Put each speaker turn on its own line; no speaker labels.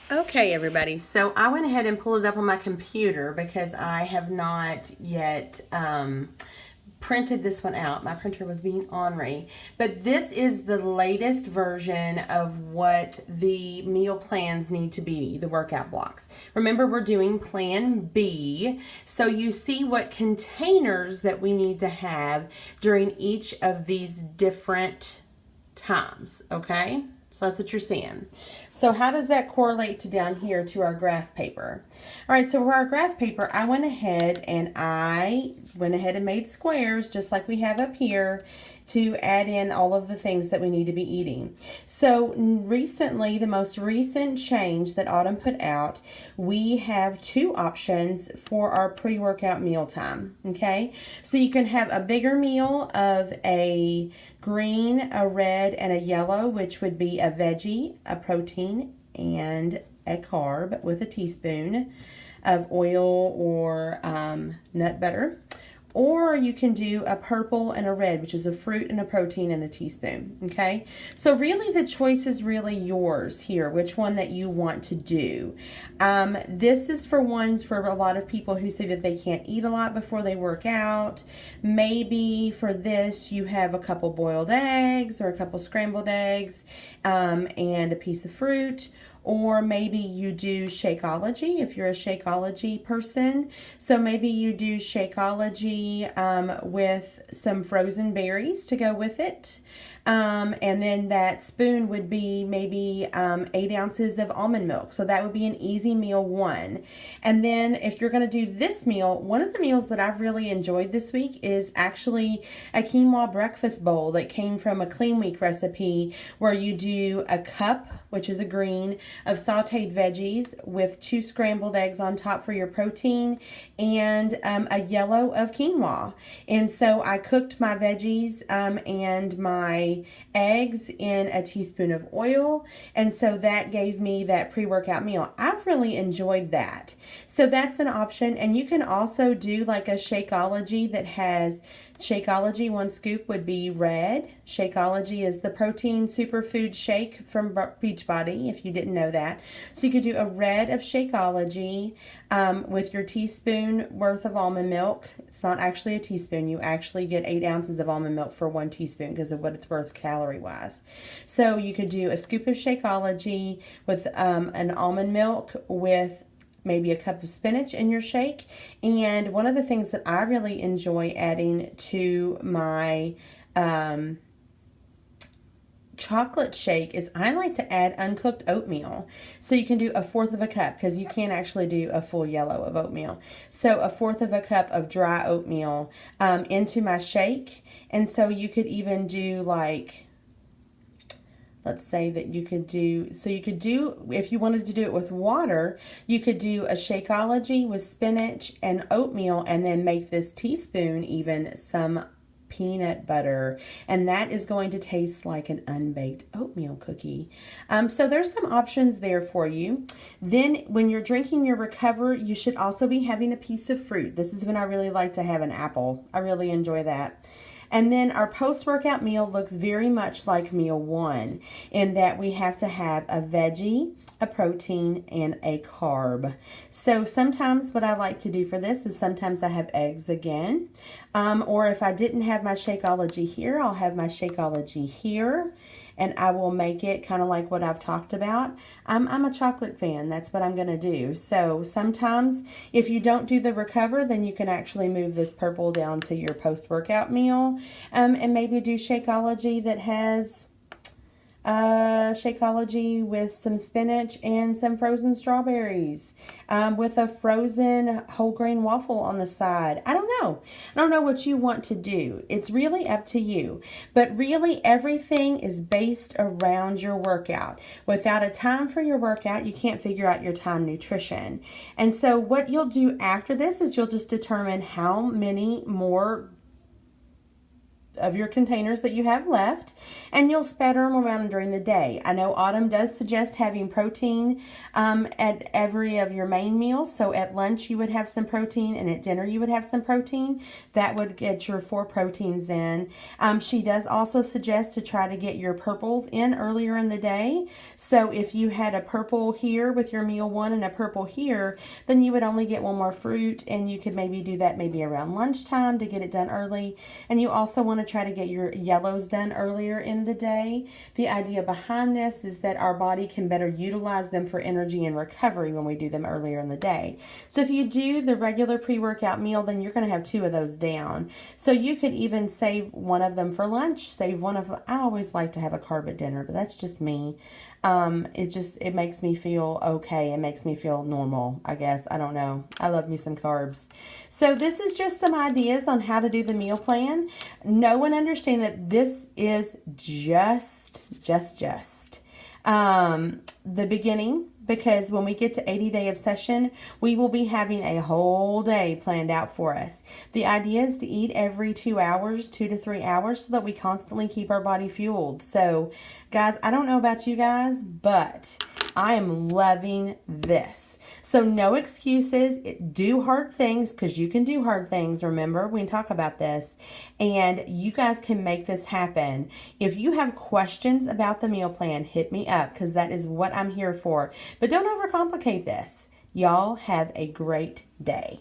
Okay, everybody, so I went ahead and pulled it up on my computer because I have not yet printed this one out. My printer was being ornery. But this is the latest version of what the meal plans need to be, the workout blocks. Remember, we're doing Plan B, so you see what containers that we need to have during each of these different times, okay? So that's what you're seeing. So how does that correlate to down here to our graph paper? All right, so for our graph paper, I went ahead and made squares just like we have up here to add in all of the things that we need to be eating. So recently, the most recent change that Autumn put out, we have two options for our pre-workout mealtime, okay? So you can have a bigger meal of a green, a red, and a yellow, which would be a veggie, a protein, and a carb with a teaspoon of oil or nut butter. Or you can do a purple and a red, which is a fruit and a protein and a teaspoon, okay? So really the choice is really yours here, which one that you want to do. This is for ones for a lot of people who say that they can't eat a lot before they work out. Maybe for this you have a couple boiled eggs or a couple scrambled eggs and a piece of fruit. Or maybe you do Shakeology if you're a Shakeology person. So maybe you do Shakeology with some frozen berries to go with it. And then that spoon would be maybe 8 ounces of almond milk. So that would be an easy meal one. And then if you're going to do this meal, one of the meals that I've really enjoyed this week is actually a quinoa breakfast bowl that came from a Clean Week recipe where you do a cup, which is a green, of sauteed veggies with 2 scrambled eggs on top for your protein and a yellow of quinoa. And so I cooked my veggies and my eggs in a teaspoon of oil, and so that gave me that pre-workout meal. I've really enjoyed that. So that's an option, and you can also do like a Shakeology that has Shakeology, 1 scoop would be red. Shakeology is the protein superfood shake from Beachbody, if you didn't know that. So you could do a red of Shakeology with your teaspoon worth of almond milk. It's not actually a teaspoon. You actually get 8 ounces of almond milk for 1 teaspoon because of what it's worth calorie-wise. So you could do a scoop of Shakeology with an almond milk with maybe a cup of spinach in your shake. And one of the things that I really enjoy adding to my chocolate shake is I like to add uncooked oatmeal. So you can do 1/4 of a cup because you can't actually do a full yellow of oatmeal. So 1/4 of a cup of dry oatmeal into my shake. And so you could even do like, let's say that you could do, so you could do, if you wanted to do it with water, you could do a Shakeology with spinach and oatmeal and then make this teaspoon even some peanut butter, and that is going to taste like an unbaked oatmeal cookie. So there's some options there for you. Then when you're drinking your Recover, you should also be having a piece of fruit. This is when I really like to have an apple. I really enjoy that. And then our post-workout meal looks very much like meal one in that we have to have a veggie, a protein, and a carb. So sometimes what I like to do for this is sometimes I have eggs again. Or if I didn't have my Shakeology here, I'll have my Shakeology here. And I will make it kind of like what I've talked about. I'm a chocolate fan. That's what I'm going to do. So sometimes if you don't do the Recover, then you can actually move this purple down to your post-workout meal. And maybe do Shakeology that has Shakeology with some spinach and some frozen strawberries with a frozen whole grain waffle on the side. I don't know. I don't know what you want to do. It's really up to you. But really everything is based around your workout. Without a time for your workout, you can't figure out your time nutrition. And so what you'll do after this is you'll just determine how many more your containers that you have left, and you'll spatter them around during the day. I know Autumn does suggest having protein at every of your main meals. So at lunch you would have some protein, and at dinner you would have some protein. That would get your 4 proteins in. She does also suggest to try to get your purples in earlier in the day. So if you had a purple here with your meal 1 and a purple here, then you would only get 1 more fruit, and you could maybe do that maybe around lunchtime to get it done early. And you also want to try to get your yellows done earlier in the day. The idea behind this is that our body can better utilize them for energy and recovery when we do them earlier in the day. So if you do the regular pre-workout meal, then you're going to have 2 of those down. So you could even save 1 of them for lunch, save 1 of them. I always like to have a carb at dinner, but that's just me. It makes me feel okay. It makes me feel normal, I guess. I don't know. I love me some carbs. So this is just some ideas on how to do the meal plan. Know and understand that this is just the beginning, because when we get to 80-day obsession, we will be having a whole day planned out for us. The idea is to eat every 2 hours, 2 to 3 hours, so that we constantly keep our body fueled. So, guys, I don't know about you guys, but I am loving this. So no excuses. Do hard things, because you can do hard things. Remember, we talk about this, and you guys can make this happen. If you have questions about the meal plan, hit me up, because that is what I'm here for. But don't overcomplicate this. Y'all have a great day.